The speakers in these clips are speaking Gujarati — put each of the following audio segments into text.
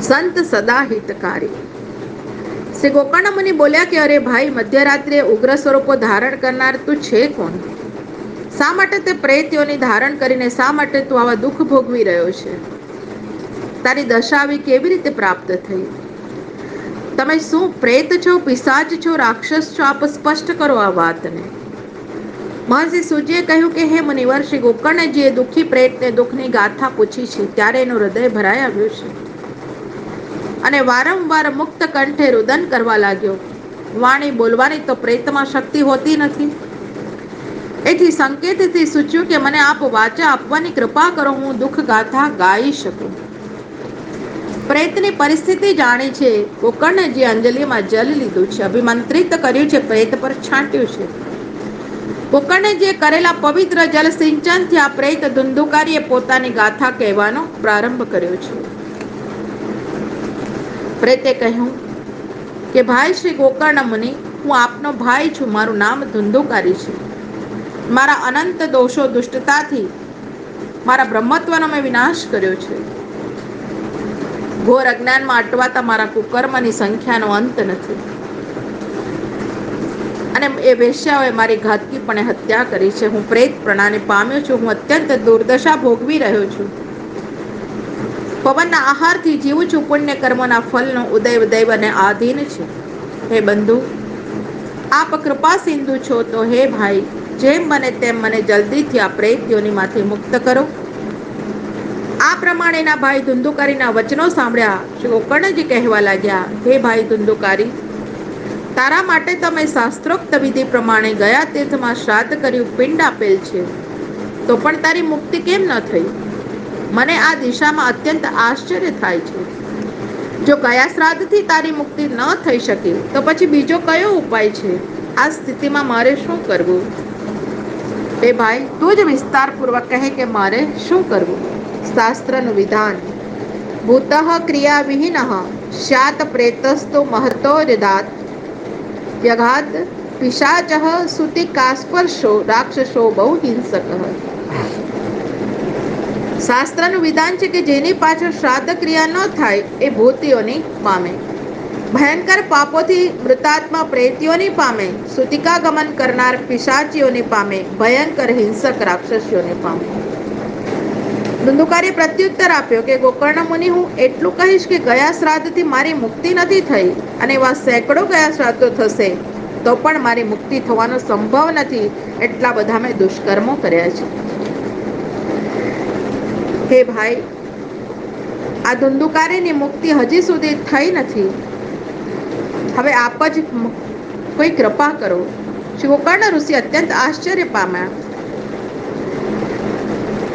સંત સદા હિતકારી. શ્રી ગોકર્ણ મુનિ બોલ્યા કે અરે ભાઈ, મધ્યરાત્રિએ ઉગ્ર સ્વરૂપો ધારણ કરનાર તું છે કોણ? શા માટે તે પ્રેત યોનિ ધારણ કરીને શા માટે તું આવા દુઃખ ભોગવી રહ્યો છે? તારી દશા આવી કેવી રીતે પ્રાપ્ત થઈ? તમે શું પ્રેત છો, પિશાચ છો, રાક્ષસ છો? આપ સ્પષ્ટ કરો આ વાતને. મહર્ષિ સૂજીએ કહ્યું કે હે મુનિવર, શ્રી ગોકર્ણજીએ દુઃખી પ્રેતને દુઃખની ગાથા પૂછી છે, ત્યારે એનું હૃદય ભરાઈ આવ્યું છે અને વારંવાર મુક્ત કંઠે રુદન કરવા લાગ્યો. વાણી બોલવાની તો પ્રેતમાં શક્તિ હોતી નથી. એથી સંકેતથી સૂચ્યું કે મને આપ વાચા આપવાની કૃપા કરો, હું દુઃખ ગાથા ગાઈ શકું. પ્રેતની પરિસ્થિતિ જાણી છે. ગોકર્ણજીએ અંજલિમાં જલ લીધું છે, અભિમંત્રિત કર્યું છે, પ્રેત પર છાંટ્યું છે. ગોકર્ણજીએ કરેલા પવિત્ર જલ સિંચનથી આ પ્રેત ધુંધુકારીએ પોતાની ગાથા કહેવાનો પ્રારંભ કર્યો છે. પ્રેતે કહ્યું કે ભાઈ શ્રી ગોકર્ણ મુનિ, હું આપનો ભાઈ છું. મારું નામ ધુંધુકારી છે. મારા અનંત દોષો દુષ્ટતાથી મારા બ્રહ્મત્વનો મેં વિનાશ કર્યો છે. ઘોર અજ્ઞાનમાં અટવાતા મારા કુકર્મની સંખ્યાનો અંત નથી. અને એ વેશ્યાઓએ મારી ઘાતકીપણે હત્યા કરી છે. હું પ્રેત પ્રણાને પામ્યો છું. હું અત્યંત દુર્દશા ભોગવી રહ્યો છું. પવનના આહારથી જીવું છું. પુણ્ય કર્મોના ફલનો ઉદય દૈવ અને આધીન છે. હે બંધુ, આપ કૃપા સિંધુ છો, તો હે ભાઈ, જેમ બને તેમ મને જલ્દીથી આ પ્રેત યોનિમાંથી મુક્ત કરો. આ પ્રમાણેના ભાઈ ધુંધુકારીના વચનો સાંભળ્યા શ્રી ગોકર્ણજી કહેવા લાગ્યા, હે ભાઈ ધુંધુકારી, તારા માટે તમે શાસ્ત્રોક્ત વિધિ પ્રમાણે ગયા તીર્થમાં શ્રાદ્ધ કર્યું, પિંડ આપેલ છે, તો પણ તારી મુક્તિ કેમ ન થઈ? મને આ દિશામાં અત્યંત આશ્ચર્ય થાય છે. જો ગયા શ્રાદ્ધથી તારી મુક્તિ ન થઈ શકે તો પછી બીજો કયો ઉપાય છે? આ સ્થિતિમાં મારે શું કરવું? એ ભાઈ, તું જ વિસ્તારપૂર્વક કહે કે મારે શું કરવું. શાસ્ત્રનું વિધાન: ભૂતઃ ક્રિયા વિહીનઃ સ્યાત પ્રેતસ્તો મહતો યદાત વ્યઘાત પિશાચઃ સુતિકાસ્પર્શો રાક્ષસો બહુ હિંસક. શાસ્ત્રનું વિધાન છે કે જેની પાછળ શ્રાદ્ધ ક્રિયા ન થાય એ ભૂતિઓની પામે, ભયંકર પાપોથી મૃતાત્મા પ્રેતીઓની પામે, સુતિકા ગમન કરનાર પિશાચીઓની પામે, ભયંકર હિંસક રાક્ષસીઓની પામે. ધુંધુકારીએ પ્રત્યુત્તર આપ્યો કે ગોકર્ણ મુનિ, હું એટલું કહીશ કે ગયા શ્રાદ્ધથી મારી મુક્તિ નથી થઈ અને એવા સેંકડો ગયા શ્રાદ્ધો થશે તો પણ મારી મુક્તિ થવાનો સંભવ નથી. એટલા બધા મેં દુષ્કર્મો કર્યા છે. હે ભાઈ, આ ધુંધુકારીની મુક્તિ હજી સુધી થઈ નથી. હવે આપ જ કોઈ કૃપા કરો. શ્રી ગોકર્ણ ઋષિ અત્યંત આશ્ચર્ય પામ્યા.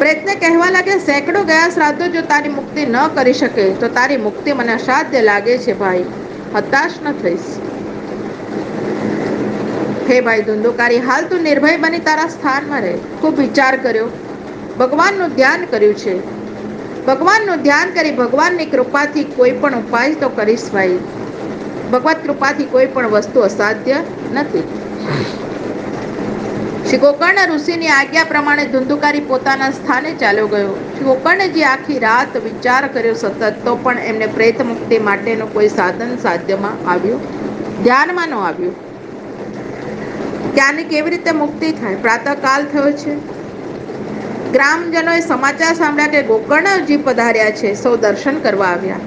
પ્રેતને કહેવા લાગે, સેંકડો ગયા શ્રાદ્ધો જો તારી મુક્તિ ન કરી શકે તો તારી મુક્તિ મને અસાધ્ય લાગે છે. ભાઈ, હતાશ ન થઈશ. હે ભાઈ ધુંધુકારી, હાલ તું નિર્ભય બની તારા સ્થાનમાં રહે. ખૂબ વિચાર કર્યો, ભગવાનનું ધ્યાન કર્યું છે. ભગવાનનું ધ્યાન કરી ભગવાનની કૃપાથી કોઈ પણ ઉપાય તો કરીશ ભાઈ. ભગવત કૃપાથી કોઈ પણ વસ્તુ અસાધ્ય નથી. શ્રી ગોકર્ણ ઋષિની આજ્ઞા પ્રમાણે ધુંધુકારી પોતાના સ્થાને ચાલ્યો ગયો. શ્રી ગોકર્ણજી આખી રાત વિચાર કર્યો સતત, તો પણ એમને પ્રેત મુક્તિ માટેનું કોઈ સાધન સાધ્યમાં આવ્યું, ધ્યાનમાં ન આવ્યું. ત્યાંની કેવી રીતે મુક્તિ થાય? પ્રાતઃકાલ થયો છે. ગ્રામજનોએ સમાચાર સાંભળ્યા કે ગોકર્ણજી પધાર્યા છે. સૌ દર્શન કરવા આવ્યા.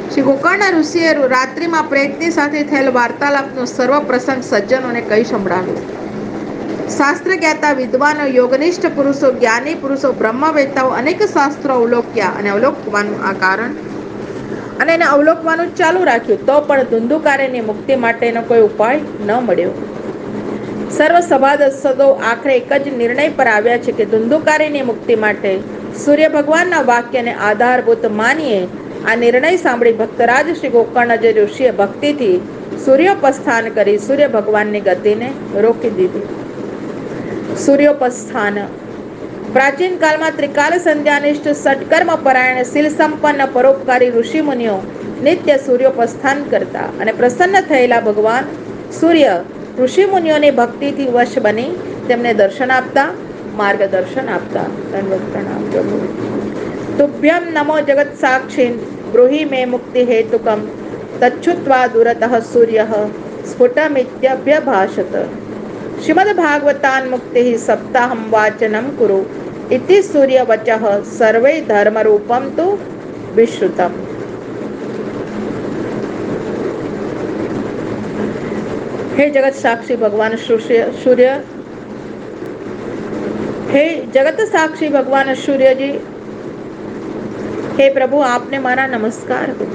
શ્રી ગોકર્ણ ઋષિએ રાત્રિમાં પ્રેતની સાથે થયેલ વાર્તાલાપનો સર્વ પ્રસંગ સજ્જનોને કહી સંભળાવ્યો. શાસ્ત્ર જ્ઞાતા વિદ્વાનો, યોગનિષ્ઠ પુરુષો, જ્ઞાની પુરુષો, બ્રહ્મવેતાઓ અનેક શાસ્ત્રો અવલોક્યા અને અવલોકવાનું આ કારણ અને એને અવલોકવાનું ચાલુ રાખ્યું, તો પણ ધુંધુકારીની મુક્તિ માટેનો કોઈ ઉપાય ન મળ્યો. સર્વ સભાસદો આખરે એક જ નિર્ણય પર આવ્યા છે કે ધુંધુકારીની મુક્તિ માટે સૂર્ય ભગવાનના વાક્યને આધારભૂત માનીએ. આ નિર્ણય સાંભળી ભક્તરાજ શ્રી ગોકર્ણજી ઋષિએ ભક્તિથી સૂર્યોપસ્થાન કરી સૂર્ય ભગવાનની ગતિને રોકી દીધી. સૂર્યોપસ્થાન પ્રાચીન કાળમાં ત્રિકાલ સંધ્યાનિષ્ઠ સટકર્મ પરાયણ શીલ સંપન્ન પરોપકારી ઋષિમુનિઓ નિત્ય સૂર્યોપસ્થાન કરતા અને પ્રસન્ન થયેલા ભગવાન સૂર્ય ઋષિમુનિઓની ભક્તિથી વશ બની તેમને દર્શન આપતા, માર્ગદર્શન આપતા. દંડવત પ્રણામ પ્રભુ. તુભ્યમ નમો જગત સાક્ષી ब्रूहि मे मुक्ति हेतुकम तच्छुत्वा दूरतः सूर्यः स्फुटमित्यभ्यभाषत। श्रीमद्भागवतान् मुक्तिः सप्ताहं वाचनं कुरु इति सूर्यवचः सर्वै धर्मरूपं तु विश्रुतम्। हे जगत साक्षी भगवान सूर्य, हे जगत साक्षी भगवान सूर्य जी, हे प्रभु आपने मारा नमस्कार हो।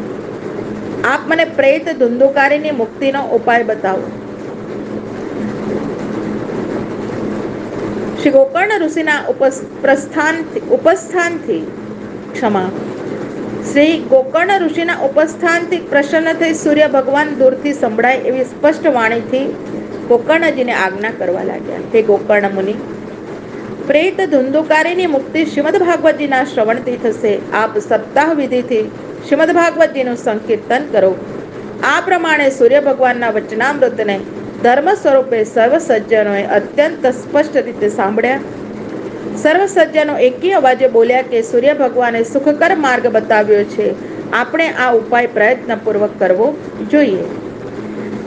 आप મને પ્રેત ધુંધુકારીની મુક્તિનો ઉપાય બતાવો। શ્રી ગોકર્ણ ઋષિના ઉપસ્થાનથી ક્ષમા શ્રી ગોકર્ણ ઋષિના ઉપસ્થાનથી પ્રસન્ન થઈ સૂર્ય ભગવાન દૂરથી સંભળાય એવી સ્પષ્ટ વાણીથી ગોકર્ણજીને આજ્ઞા કરવા लाग्યા। હે ગોકર્ણ મુનિ, પ્રેત ધુંધુકારીની મુક્તિ શ્રીમદ ભાગવતજીના શ્રવણથી થશે। આપ સપ્તાહ વિધિથી શ્રીમદ ભાગવતજીનું સંકીર્તન કરો। આ પ્રમાણે સૂર્ય ભગવાનના વચનામૃતને ધર્મ સ્વરૂપે સર્વ સજ્જનોએ અત્યંત સ્પષ્ટ રીતે સાંભળ્યા। સર્વ સજ્જનો એકી અવાજે બોલ્યા કે સૂર્ય ભગવાને સુખકર માર્ગ બતાવ્યો છે, આપણે આ ઉપાય પ્રયત્નપૂર્વક કરવો જોઈએ।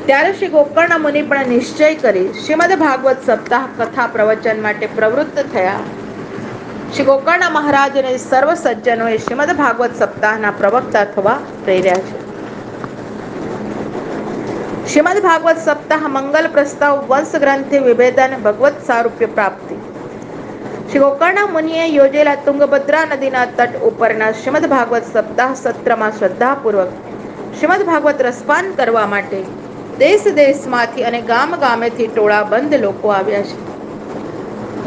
ત્યારે શ્રી ગોકર્ણ મુનિ પણ નિશ્ચય કરી શ્રીમદ ભાગવત સપ્તાહ કથા પ્રવચન માટે પ્રવૃત્ત થયા। શ્રી ગોકર્ણ મહારાજને સર્વ સજ્જનોએ શ્રીમદ ભાગવત સપ્તાહના પ્રવક્તા થવા પ્રેર્યા છે। શ્રીમદ ભાગવત સપ્તાહ મંગલ પ્રસ્તાવ વંશ ગ્રંથિ વિભેદન ભગવત સારૂપ્ય પ્રાપ્તિ। શ્રી ગોકર્ણ મુનિએ યોજેલા તુંગભદ્રા નદીના તટ ઉપરના શ્રીમદ ભાગવત સપ્તાહ સત્રમાં શ્રદ્ધાપૂર્વક શ્રીમદ ભાગવત રસપાન કરવા માટે દેશ દેશમાંથી અને ગામ ગામેથી ટોળાબંધ લોકો આવ્યા છે।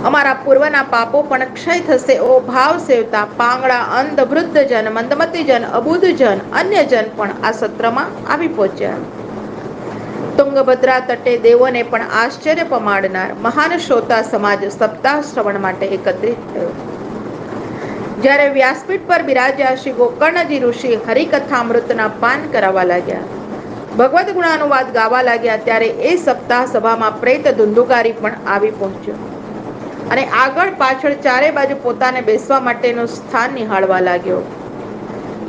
અમારા પૂર્વના પાપો પણ ક્ષય થશે એવો ભાવ સેવતા પાંગડા, અંધ, વૃદ્ધ જન, મંદમતી જન, અબુધ જન, અન્ય જન પણ આ સત્રમાં આવી પહોંચ્યા। તુંગભદ્રા તટે દેવોને પણ આશ્ચર્ય પમાડનાર મહાન શ્રોતા સમાજ સપ્તાહ શ્રવણ માટે એકત્રિત થયો। જ્યારે વ્યાસપીઠ પર બિરાજ્યા શ્રી ગોકર્ણજી ઋષિ હરિકથામૃતના પાન કરાવવા લાગ્યા, ભગવદ ગુણાનુવાદ ગાવા લાગ્યા, ત્યારે એ સપ્તાહ સભામાં પ્રેત ધુંધુકારી પણ આવી પહોંચ્યો અને આગળ પાછળ ચારે બાજુ પોતાને બેસવા માટેનું સ્થાન નિહાળવા લાગ્યો।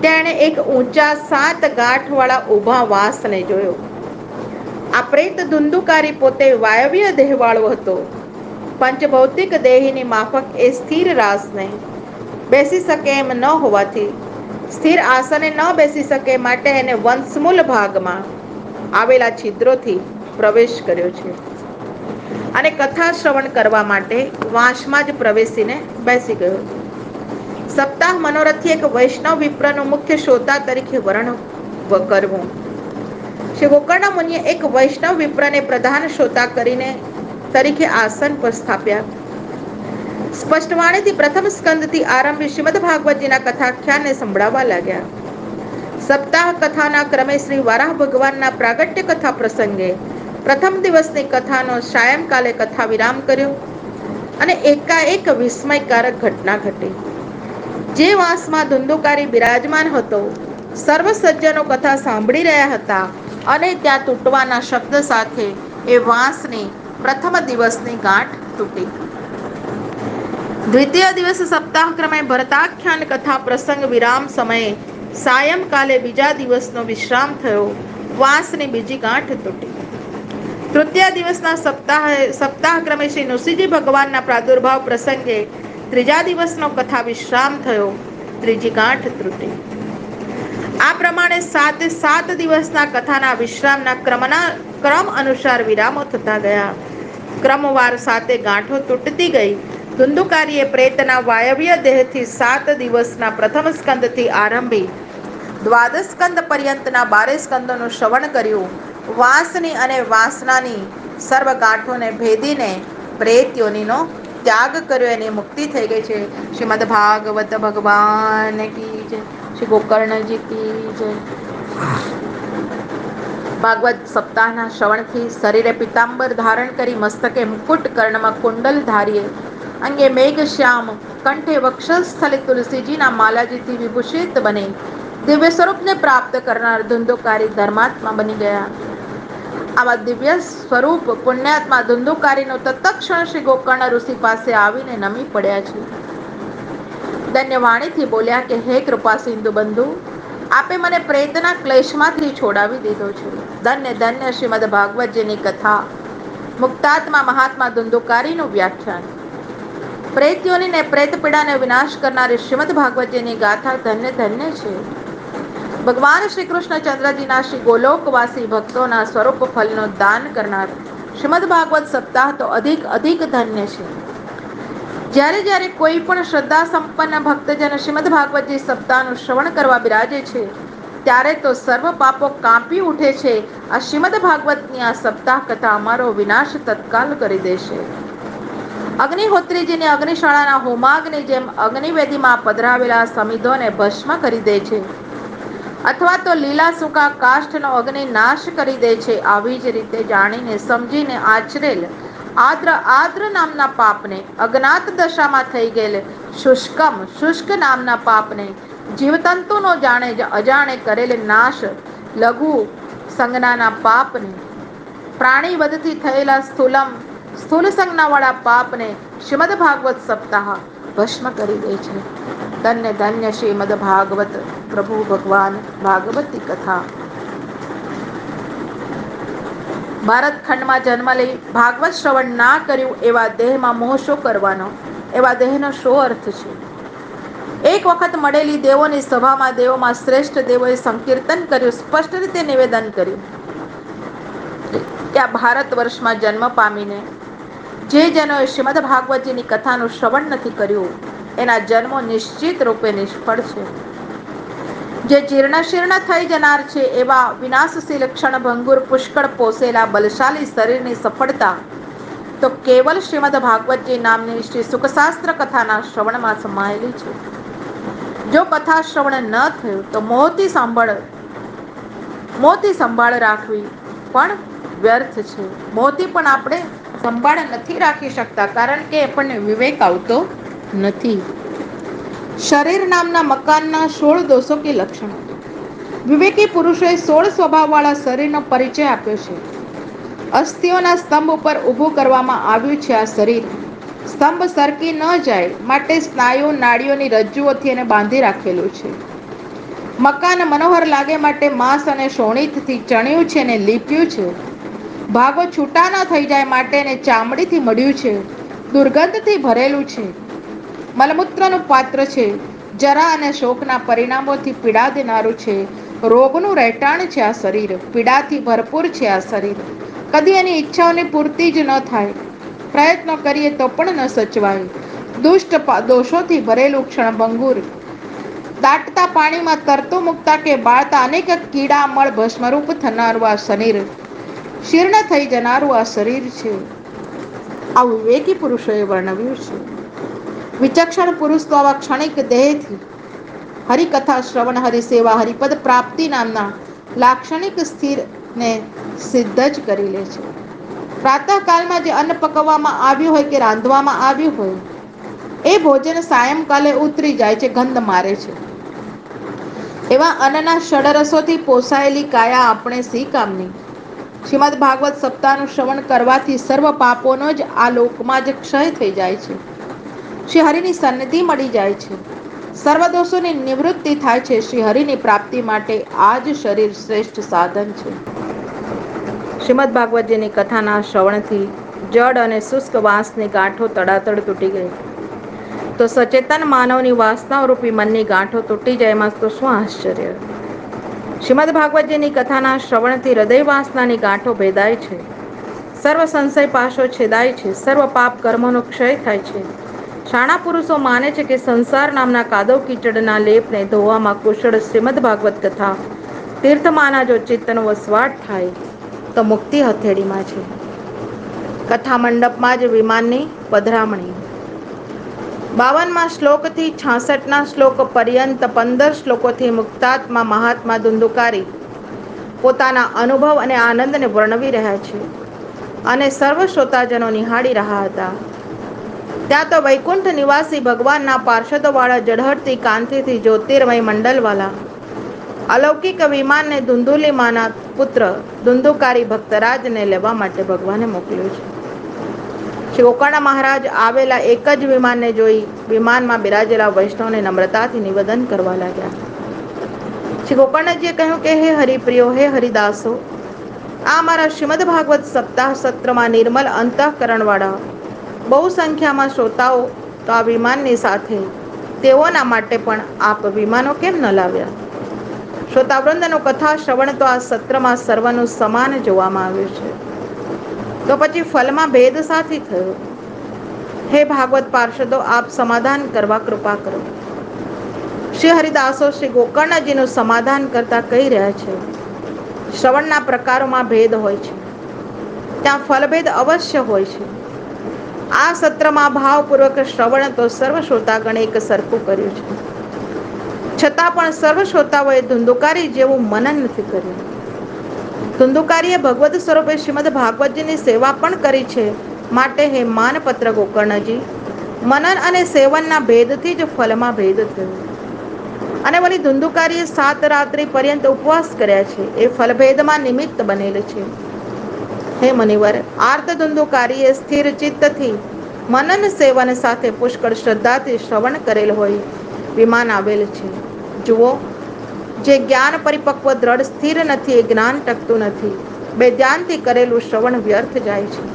તેણે એક ઊંચા 7 ગાંઠવાળા ઊભા વાંસને જોયો। આ પ્રેત ધુંધુકારી પોતે વાયવ્ય દેહવાળો હતો। પંચભૌતિક દેહીની માફક એ સ્થિર રાસને બેસી શકે એમ ન હોવાથી, સ્થિર આસને ન બેસી શકે માટે એને વંશમૂલ ભાગમાં આવેલા છિદ્રોથી પ્રવેશ કર્યો છે અને કથા શ્રવણ કરવા માટે વાંસમાં જ પ્રવેશીને બેસી ગયો। સપ્તાહ મનોરથથી એક વૈષ્ણવ વિપ્રનું મુખ્ય શ્રોતા તરીકે વર્ણન કરવું। શ્રી ગોકર્ણ મુનિએ એક વૈષ્ણવ વિપ્રને પ્રધાન શ્રોતા કરીને તરીકે આસન પર સ્થાપ્યા। સ્પષ્ટવાણીથી પ્રથમ સ્કંદથી આરંભી શ્રીમદ ભાગવતજીના કથાખ્યાનને સંભળાવવા લાગ્યા। સપ્તાહ કથાના ક્રમે શ્રી વારાહ ભગવાનના પ્રાગટ્ય કથા પ્રસંગે પ્રથમ દિવસની કથાનો સાયંકાલે કથા વિરામ કર્યો અને એકાએક વિસ્મયકારક ઘટના ઘટી। જે વાંસમાં ધુંધુકારી બિરાજમાન હતો, સર્વ સજ્જનો કથા સાંભળી રહ્યા હતા અને ત્યાં તૂટવાના શબ્દ સાથે એ વાંસની પ્રથમ દિવસની ગાંઠ તૂટી। દ્વિતીય દિવસ સપ્તાહ ક્રમે ભરતાખ્યાન કથા પ્રસંગ વિરામ સમયે સાયંકાલે બીજા દિવસનો વિશ્રામ થયો, વાંસની બીજી ગાંઠ તૂટી। તૃતીય દિવસના સપ્તાહ ક્રમે શ્રી નૃસિંહજી ભગવાનના પ્રાદુર્ભાવ પ્રસંગે ત્રીજા દિવસનો કથા વિશ્રામ થયો, ત્રીજી ગાંઠ તૂટી। આ પ્રમાણે 7 દિવસના કથાના વિશ્રામના ક્રમ અનુસાર વિરામો થતા ગયા। ક્રમવાર 7 ગાંઠો તૂટતી ગઈ। ધુંધુકારીએ પ્રેતના વાયવ્ય દેહથી 7 દિવસના પ્રથમ સ્કંદથી આરંભી દ્વાદશ સ્કંદ પર્યંતના 12 સ્કંદોનું શ્રવણ કર્યું। વાંસની અને વાસનાની સર્વ ગાંઠોને ભેદીને પ્રેત યોનિનો ત્યાગ કર્યો, એની મુક્તિ થઈ ગઈ છે। શ્રીમદ ભાગવત ભગવાન કી જય, શ્રી ગોકર્ણજી કી જય। ભાગવત સપ્તાહના શ્રવણથી શરીરે પીતાંબર ધારણ કરી, મસ્તકે મુકુટ, કર્ણમાં કુંડલ ધારીએ, અંગે મેઘશ્યામ, કંઠે વક્ષસ્થલે તુલસીજીના માલાજીથી વિભૂષિત બને દિવ્ય સ્વરૂપને પ્રાપ્ત કરનાર ધુંધુકારી ધર્માત્મા બની ગયા। આવા દિવ્ય સ્વરૂપ પુણ્યાત્મા ધુંધુકારીનો તત્ક્ષણ શ્રી ગોકર્ણ ઋષિ પાસે આવીને નમી પડ્યા છે। ધન્યવાણીથી બોલ્યા કે હે કૃપા સિંધુ બંધુ, આપે મને પ્રેતના ક્લેશમાંથી છોડાવી દીધો છે. ધન્ય ધન્ય શ્રીમદ ભાગવતજીની કથા. મુક્તાત્મા મહાત્મા ધુંધુકારીનું વ્યાખ્યાન. પ્રેતયોનીને પ્રેત પીડાને વિનાશ કરનારી શ્રીમદ ભાગવતજીની ગાથા ધન્ય ધન્ય છે. ભગવાન શ્રી કૃષ્ણ ચંદ્રજીના શ્રી ગોલોકવાસી ભક્તોના સ્વરૂપ ફલનું દાન કરનાર શ્રીમદ ભાગવત સપ્તાહ તો અધિક અધિક ધન્ય છે. જ્યારે જ્યારે કોઈ પણ શ્રદ્ધા સંપન્ન ભક્તજન શ્રીમદ ભાગવતજી સપ્તાહનું શ્રવણ કરવા બિરાજે છે, ત્યારે તો સર્વ પાપો કાંપી ઉઠે છે. આ શ્રીમદ ભાગવતની આ સપ્તાહ કથા અમારો વિનાશ તત્કાલ કરી દેશે. અગ્નિહોત્રીજીની અગ્નિશાળાના હોમાગ્નિ જેમ અગ્નિવેદીમાં પધરાવેલા સમિધોને ભસ્મ કરી દે છે, અથવા તો લીલા સૂકા કાષ્ઠનો અગ્નિ નાશ કરી દે છે. આવી જ રીતે જાણીને સમજીને આચરેલ આદ્ર નામના પાપને, અજ્ઞાત દશામાં થઈ ગયેલ શુષ્ક નામના પાપને, જીવતંતુનો જાણે અજાણે કરેલ નાશ લઘુ સંજ્ઞાના પાપને, પ્રાણી વધથી થયેલા સ્થૂલ સંજ્ઞાવાળા પાપને શ્રીમદ ભાગવત સપ્તાહ ભસ્મ કરી દે છે. ધન્ય ધન્ય શ્રીમદ ભાગવત પ્રભુ ભગવાન ભાગવતી કથા. ભારત ખંડમાં જન્મ લઈ ભાગવત શ્રવણ ના કર્યું એવા દેહમાં મોહ શો કરવાનો? એવા દેહનો શો અર્થ છે? એક વખત મળેલી દેવોની સભામાં દેવોમાં શ્રેષ્ઠ દેવોએ સંકીર્તન કર્યું, સ્પષ્ટ રીતે નિવેદન કર્યું કે આ ભારત વર્ષમાં જન્મ પામીને જે જનોએ શ્રીમદ ભાગવતજીની કથાનું શ્રવણ નથી કર્યું, એના જન્મો નિશ્ચિત રૂપે નિષ્ફળ છે. જે જીર્ણ શીર્ણ થઈ જનાર છે, એવા વિનાશશીલ ક્ષણભંગુર પુષ્કળ પોસેલા બલશાલી શરીરની સફળતા તો કેવલ શ્રીમદ ભાગવતજી નામની શ્રી સુખશાસ્ત્ર કથાના શ્રવણમાં સમાયેલી છે. જો કથા શ્રવણ ન થયું તો મોહથી સંભાળ રાખવી પણ વ્યર્થ છે. મોહથી પણ આપણે સંભાળ નથી રાખી શકતા, કારણ કે આપણને વિવેક આવતો નથી. શરીર નામના મકાનના 16 દોષો કે લક્ષણો. વિવેકી પુરુષોએ 16 સ્વભાવવાળા શરીરનો પરિચય આપ્યો છે. અસ્થિઓના સ્તંભ ઉપર ઊભું કરવામાં આવ્યું છે. આ શરીર સ્તંભ સરકી ન જાય માટે સ્નાયુ નાડીઓની રજ્જુઓથી એને બાંધી રાખેલું છે. મકાન મનોહર લાગે માટે માંસ અને શોણીથથી ચણ્યું છે અને લીપ્યું છે. ભાગો છૂટા ન થઈ જાય માટે એને ચામડીથી મઢ્યું છે. દુર્ગંધથી ભરેલું છે. મલમૂત્રનું પાત્ર છે. જરા અને શોકના પરિણામોથી પીડા દેનારું છે. રોગનું રહેઠાણ છે આ શરીર. પીડાથી ભરપૂર છે આ શરીર. કદી એની ઈચ્છાઓની પૂર્તિ જ ન થાય. પ્રયત્નો કરીએ તો પણ ન સચવાય. દુષ્ટ દોષોથી ભરેલું ક્ષણભંગુર, દાટતા પાણીમાં તરતું મૂકતા કે બાળતા અનેક કીડા મળ ભસ્મરૂપ થનારું આ શરીર, શીર્ણ થઈ જનારું આ શરીર છે. આ વિવેકી પુરુષોએ વર્ણવ્યું છે. વિચક્ષણ પુરુષ તો આવા ક્ષણિક દેહથી હરિકથા શ્રવણ, હરિસેવા, હરિપદ પ્રાપ્તિ નામના લાક્ષણિક સ્થિરને સિદ્ધ જ કરી લે છે. પ્રાતઃકાલમાં જે અન્ન પકવવામાં આવ્યું હોય કે રાંધવામાં આવ્યું હોય, એ ભોજન સાયંકાલે ઉતરી જાય છે, ગંધ મારે છે. એવા અન્નના ષડરસોથી પોસાયેલી કાયા આપણે શી કામની? શ્રીમદ ભાગવત સપ્તાહનું શ્રવણ કરવાથી સર્વ પાપોનો જ આ લોકમાં જ ક્ષય થઈ જાય છે. શ્રી હરિની સન્નિધિ મળી જાય છે. સર્વ દોષોની નિવૃત્તિ થાય છે. શ્રી હરિની પ્રાપ્તિ માટે આ જ શરીર શ્રેષ્ઠ સાધન છે. શ્રીમદ ભાગવતજીની કથાના શ્રવણથી જડ અને શુષ્ક વાંસની ગાંઠો તડાતડ તૂટી ગઈ, તો સચેતન માનવની વાસનારૂપી મનની ગાંઠો તૂટી જાય એમાં તો શું આશ્ચર્ય? શ્રીમદ ભાગવતજીની કથાના શ્રવણથી હૃદય વાસનાની ગાંઠો ભેદાય છે. સર્વ સંશય પાશો છેદાય છે. સર્વ પાપ કર્મોનો ક્ષય થાય છે. શાણા પુરુષો માને છે કે સંસાર નામના કાદવ કીચડના લેપને ધોવામાં કુશળ શ્રીમદ ભાગવત કથા તીર્થમાના જો ચિત્તનો વસવાટ થાય તો મુક્તિ હથેળીમાં છે. કથા મંડપમાં જ વિમાનની પધરામણી. 52મા શ્લોકથી 66ના શ્લોક પર્યંત 15 શ્લોકોથી મુક્તાત્મા મહાત્મા ધુંધુકારી પોતાના અનુભવ અને આનંદને વર્ણવી રહ્યા છે અને સર્વ શ્રોતાજનો નિહાળી રહ્યા હતા. ત્યાં તો વૈકુંઠ નિવાસી ભગવાનના પાર્ષદોવાળા ઝળહળતી કાંતિથી જ્યોતિર્મય મંડલવાલા અલૌકિક વિમાનને ધુંધુલીમાના પુત્ર ધુંધુકારી ભક્તરાજને લેવા માટે ભગવાને મોકલ્યું છે. શ્રી ગોકર્ણ મહારાજ આવેલા એક જ વિમાનને જોઈ વિમાનમાં બિરાજેલા વૈષ્ણવને નમ્રતાથી નિવેદન કરવા લાગ્યા શ્રી ગોકર્ણજીએ કહ્યું કે હે હરિપ્રિયો, હે હરિદાસો, આ અમારા શ્રીમદ ભાગવત સપ્તાહ સત્રમાં નિર્મલ અંતઃકરણવાળા બહુ સંખ્યામાં શ્રોતાઓ તો આ વિમાનની સાથે તેઓના માટે પણ આપ વિમાનો કેમ ન લાવ્યા? શ્રોતાવૃંદનો કથા શ્રવણ તો આ સત્રમાં સર્વનું સમાન જોવામાં આવ્યું છે. તો પછી ફલમાં ભેદ સાથી થયો? હે ભાગવત પાર્ષદો, આપ સમાધાન કરવા કૃપા કરો. શ્રી હરિદાસો શ્રી ગોકર્ણજીનું સમાધાન કરતા કહી રહ્યા છે, શ્રવણના પ્રકારોમાં ભેદ હોય છે, ત્યાં ફલભેદ અવશ્ય હોય છે. આ સત્રમાં ભાવપૂર્વક શ્રવણ તો સર્વ શ્રોતાગણે એક સરખું કર્યું છે, છતાં પણ સર્વ શ્રોતાઓએ ધુંધુકારી જેવું મનન નથી કર્યું. ધુંધુકારીએ ભગવત સ્વરૂપે શ્રીમદ ભાગવતજીની સેવા પણ કરી છે. માટે હે માનપત્ર ગોકર્ણજી, મનન અને સેવનના ભેદથી જ ફલમાં ભેદ થયો. અને વળી ધુંધુકારીએ 7 રાત્રિ પર્યંત ઉપવાસ કર્યા છે, એ ફલભેદમાં નિમિત્ત બનેલ છે. હે મુનિવર, આર્ત ધુંધુકારીએ સ્થિર ચિત્તથી મનન સેવન સાથે પુષ્કળ શ્રદ્ધાથી શ્રવણ કરેલ હોય વિમાન આવેલ છે. જુઓ, જે જ્ઞાન પરિપક્વ દ્રઢ સ્થિર નથી એ જ્ઞાન ટકતું નથી. બેધ્યાનથી કરેલું શ્રવણ વ્યર્થ જાય છે.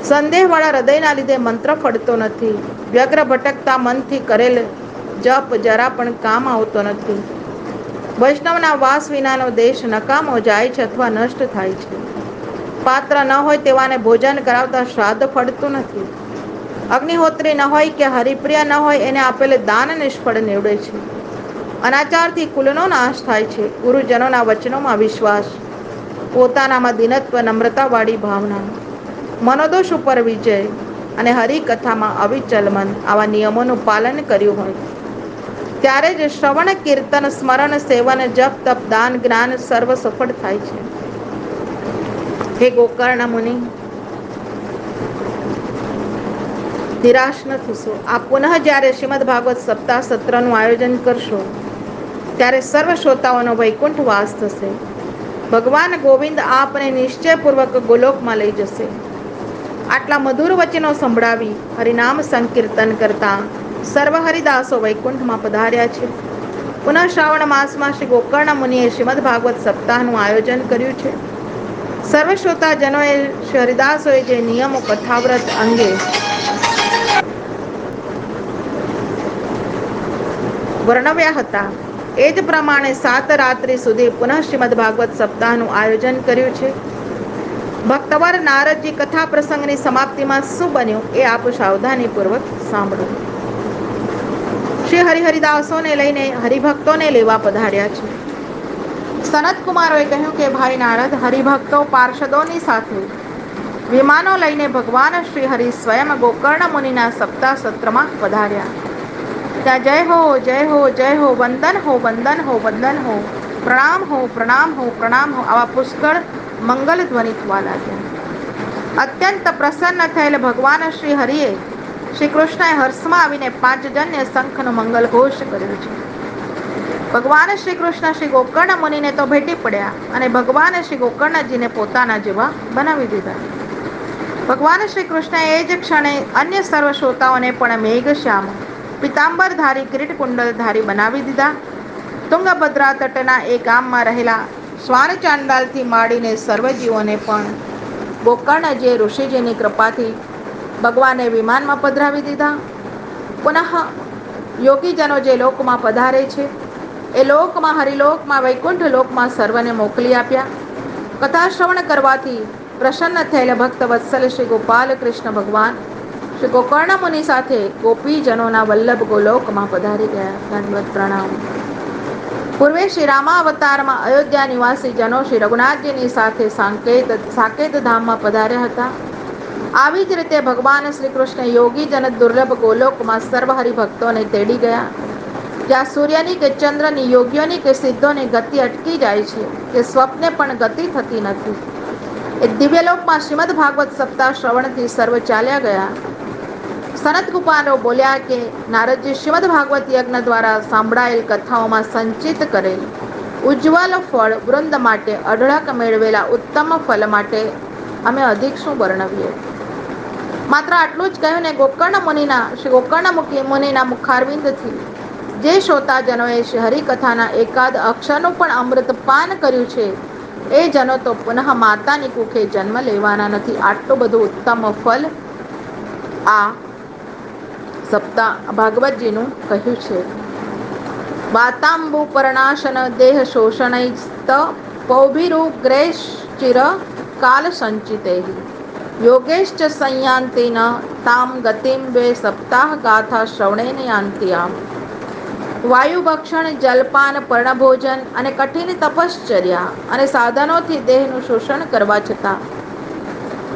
સંદેહવાળા હૃદયના લીધે મંત્ર ફળતો નથી. વ્યગ્ર ભટકતા મનથી કરેલ જપ જરા પણ કામ આવતો નથી. વૈષ્ણવના વાસ વિનાનો દેશ નકામો જાય છે અથવા નષ્ટ થાય છે. પાત્ર ન હોય તેવાને ભોજન કરાવતા શ્રાદ્ધ ફળતું નથી. અગ્નિહોત્રી ન હોય કે હરિપ્રિય ન હોય એને આપેલ દાન નિષ્ફળ નીવડે છે. અનાચારથી કુલનો નાશ થાય છે. ગુરુજનોના વચનોમાં વિશ્વાસ, પોતાનામાં દિનત્વ નમ્રતાવાળી ભાવના, મનોદોષ ઉપર વિજય અને હરિકથામાં અવિચલ મન, આવા નિયમોનું પાલન કર્યું હોય ત્યારે જ શ્રવણ, કીર્તન, સ્મરણ, સેવન, જપ, તપ, દાન, જ્ઞાન સર્વ સફળ થાય છે. હે ગોકર્ણ મુનિ, નિરાશ ન થશો. આપ પુનઃ જ્યારે શ્રીમદ ભાગવત સપ્તાહ સત્રનું આયોજન કરશો ત્યારે સર્વ શ્રોતાઓનો વૈકુંઠ વાસ થશે. ભગવાન ગોવિંદ આપને નિશ્ચયપૂર્વક ગોલોકમાં લઈ જશે. આટલા મધુર વચનો સંભળાવી હરિનામ સંકીર્તન કરતા સર્વ હરિદાસો વૈકુંઠમાં પધાર્યા છે. પુનઃ શ્રાવણ માસમાં શ્રી ગોકર્ણ મુનિએ શ્રીમદ ભાગવત સપ્તાહનું આયોજન કર્યું છે. સર્વ શ્રોતાજનોએ શ્રી હરિદાસોએ જે નિયમો કથાવ્રત અંગે વર્ણવ્યા હતા એ જ પ્રમાણે 7 રાત્રિ સુધી પુનઃ શ્રીમદ ભાગવત સપ્તાહનું આયોજન કર્યું છે. ભક્તવર નારદજી કથા પ્રસંગની સમાપ્તિમાં શું બન્યું એ આપ સાવધાનીપૂર્વક સાંભળો. શ્રી હરિહરિદાસોને લઈને હરિભક્તોને લેવા પધાર્યા છે. સનતકુમારોએ કહ્યું કે ભાઈ નારદ, હરિભક્તો પાર્ષદોની સાથે વિમાનો લઈને ભગવાન શ્રી હરિ સ્વયં ગોકર્ણ મુનિના સપ્તાહ સત્રમાં પધાર્યા. ત્યાં જય હો, જય હો, જય હો, વંદન હો, વંદન હો, વંદન હો, પ્રણામ હો, પ્રણામ હો, પ્રણામ હો, આવા પુષ્કળ મંગલ ધ્વનિ થવા લાગ્યા. અત્યંત પ્રસન્ન થયેલ ભગવાન શ્રી હરિએ શ્રી કૃષ્ણએ હર્ષમાં આવીને 5 જન્ય શંખનો મંગલ ઘોષ કર્યો છે. ભગવાન શ્રી કૃષ્ણ શ્રી ગોકર્ણ મુનિને તો ભેટી પડ્યા અને ભગવાન શ્રી ગોકર્ણજીને પોતાના જેવા બનાવી દીધા. ભગવાન શ્રી કૃષ્ણએ એ જ ક્ષણે અન્ય સર્વ શ્રોતાઓને પણ મેઘશ્યામ, પિતાંબરધારી, કિરીટ કુંડલધારી બનાવી દીધા. તુંગભદ્રા તટના એ ગામમાં રહેલા શ્વાન ચાંડાલથી માંડીને સર્વજીવોને પણ ગોકર્ણજીએ ઋષિજીની કૃપાથી ભગવાને વિમાનમાં પધરાવી દીધા. પુનઃ યોગીજનો જે લોકમાં પધારે છે એ લોકમાં, હરિલોકમાં, વૈકુંઠ લોકમાં સર્વને મોકલી આપ્યા. કથા શ્રવણ કરવાથી પ્રસન્ન થયેલા ભક્ત વત્સલ શ્રી ગોપાલ કૃષ્ણ ભગવાન શ્રી ગોકર્ણ મુનિ સાથે ગોપીજનોના વલ્લભ ગોલોકમાં પધારી ગયા. દંડવત પ્રણામ. પૂર્વે શ્રી રામાવતારમાં અયોધ્યા નિવાસી જનો શ્રી રઘુનાથજીની સાથે સાકેત ધામમાં પધાર્યા હતા. આવી જ રીતે ભગવાન શ્રી કૃષ્ણ યોગીજન દુર્લભ ગોલોકમાં સર્વ હરિભક્તોને તેડી ગયા. જ્યાં સૂર્યની કે ચંદ્રની, યોગીઓની કે સિદ્ધોની ગતિ અટકી જાય છે, કે સ્વપ્ને પણ ગતિ થતી નથી, એ દિવ્યલોકમાં શ્રીમદ ભાગવત સપ્તાહ શ્રવણથી સર્વ ચાલ્યા ગયા. સનતકુમારો બોલ્યા કે નારદજી, શ્રીમદ ભાગવત યજ્ઞ દ્વારા સાંભળાયેલ કથાઓમાં સંચિત કરેલ ઉજ્જવલ ફળ વૃંદ માટે, અઢળક મેળવેલા ઉત્તમ ફલ માટે અમે અધિક શું વર્ણવીએ. માત્ર આટલું જ કહ્યું ને શ્રી ગોકર્ણ મુનિના મુખારવિંદથી જે શ્રોતાજનોએ હરિકથાના એકાદ અક્ષરનું પણ અમૃત પાન કર્યું છે એ જનો તો પુનઃ માતાની કુખે જન્મ લેવાના નથી. આટલું બધું ઉત્તમ ફલ આ સપ્તાહ ભાગવતજીનું કહ્યું છે. વાતાંબુ પરણાશન દેહ શોષણૈસ્ત પૌભિરુગ્રૈશ્ચિર કાલ સંચિતૈ યોગેશ્ચ સંયાન્તિ ન તામ ગતિમ દ્વે સપ્તાહ ગાથા શ્રવણેન યાન્તિ આમ. વાયુભક્ષણ, જલપાન, પર્ણભોજન અને કઠિન તપશ્ચર્યા અને સાધનોથી દેહનું શોષણ કરવા છતાં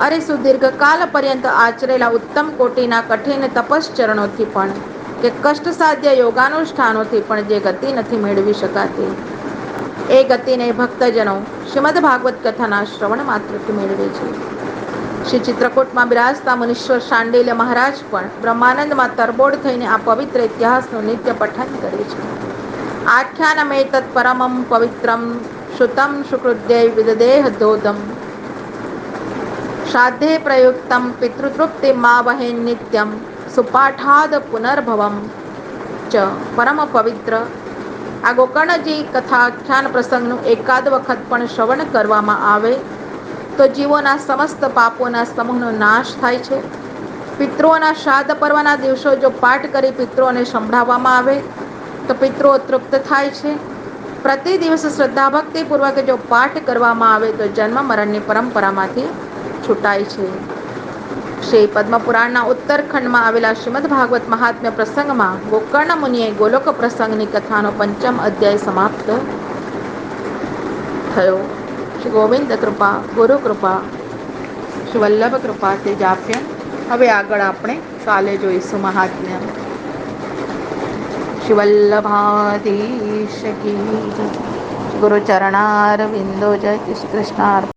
અરે સુદીર્ઘ કાલ પર્યંત આચરેલા ઉત્તમ કોટીના કઠિન તપશ્ચરણોથી પણ કે કષ્ટસાધ્ય યોગાનુષ્ઠાનોથી પણ જે ગતિ નથી મેળવી શકાતી એ ગતિને ભક્તજનો શ્રીમદ ભાગવત કથાના શ્રવણ માત્રથી મેળવે છે. શ્રી ચિત્રકૂટમાં બિરાજતા મુનીશ્વર શાંડિલ્ય મહારાજ પણ બ્રહ્માનંદમાં તરબોળ થઈને આ પવિત્ર ઇતિહાસનું નિત્ય પઠન કરે છે. આખ્યાનમેતત્ પરમં પવિત્રમ શ્રુતમ સુકૃત્યૈ વિદદેહ ધોધમ શ્રાદ્ધે પ્રયુક્તમ પિતૃતૃપ્તિમાવહેન નિત્યમ સુપાઠાદ પુનર્ભવમ ચ પરમ પવિત્ર આ ગોકર્ણજી કથાખ્યાન પ્રસંગનું એકાદ વખત પણ શ્રવણ કરવામાં આવે તો જીવોના સમસ્ત પાપોના સમૂહનો નાશ થાય છે. પિતૃઓના શ્રાદ્ધ પર્વના દિવસો જો પાઠ કરી પિતૃઓને સંભળાવવામાં આવે તો પિતૃઓ તૃપ્ત થાય છે. પ્રતિ દિવસ શ્રદ્ધા ભક્તિપૂર્વક જો પાઠ કરવામાં આવે તો જન્મ મરણની પરંપરામાંથી છૂટાય છે. શ્રી પદ્મપુરાણના ઉત્તરખંડમાં આવેલા શ્રીમદ ભાગવત મહાત્મ્ય પ્રસંગમાં ગોકર્ણ મુનિએ ગોલોક પ્રસંગની કથાનો 5મ અધ્યાય સમાપ્ત થયો. શ્રી ગોવિંદ કૃપા, ગુરુ કૃપા, શ્રી વલ્લભ કૃપા તે જાપ્ય. હવે આગળ આપણે કાલે જોઈશું મહાત્મ્ય. શ્રી વલ્લભાધીશ કી જય. ગુરુચરણારવિંદો જય. કૃષ્ણાર્પણ.